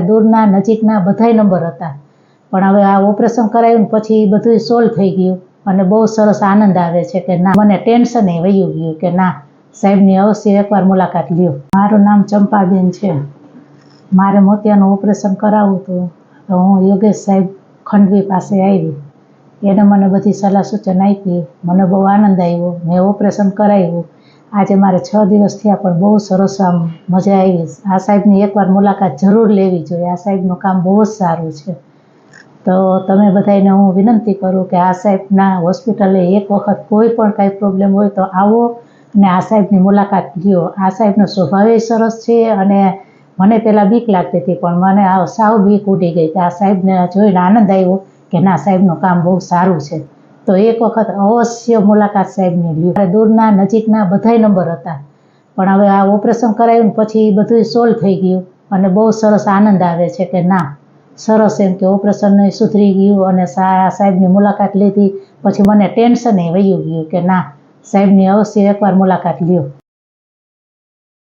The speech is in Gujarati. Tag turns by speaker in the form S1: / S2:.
S1: દૂરના નજીકના બધાય નંબર હતા, પણ હવે આ ઓપરેશન કરાવ્યું પછી બધું સોલ્વ થઈ ગયું અને બહુ સરસ આનંદ આવે છે કે ના, મને ટેન્શન એ વયું ગયું કે ના, સાહેબની અવશ્ય એકવાર મુલાકાત લ્યો. મારું નામ ચંપાબેન છે. મારે મોતિયાનું ઓપરેશન કરાવવું હતું, તો હું યોગેશ સાહેબ ખંડવી પાસે આવી. એને મને બધી સલાહ સૂચન આપી, મને બહુ આનંદ આવ્યો. મેં ઓપરેશન કરાવ્યું. આજે મારે 6 દિવસ થયા, પણ બહુ સરસ આમ મજા આવી. આ સાહેબની એકવાર મુલાકાત જરૂર લેવી જોઈએ. આ સાહેબનું કામ બહુ જ સારું છે. તો તમે બધાને હું વિનંતી કરું કે આ સાહેબના હોસ્પિટલે એક વખત કોઈ પણ કાંઈ પ્રોબ્લેમ હોય તો આવો અને આ સાહેબની મુલાકાત લ્યો. આ સાહેબનો સ્વભાવ સરસ છે અને મને પહેલાં બીક લાગતી હતી, પણ મને આ સાવ બીક ઉડી ગઈ કે આ સાહેબને જોઈને આનંદ આવ્યો કે ના, સાહેબનું કામ બહુ સારું છે. તો એક વખત અવશ્ય મુલાકાત સાહેબની લ્યો. દૂરના નજીકના બધાય નંબર હતા, પણ હવે આ ઓપરેશન કરાવ્યું પછી બધું સોલ્વ થઈ ગયું અને બહુ સરસ આનંદ આવે છે કે ના, સરસ એમ કે ઓપરેશન સુધરી ગયું અને સાહેબની મુલાકાત લીધી પછી મને ટેન્શન એ વયું ગયું કે ના, સાહેબની અવશ્ય એકવાર મુલાકાત લ્યો.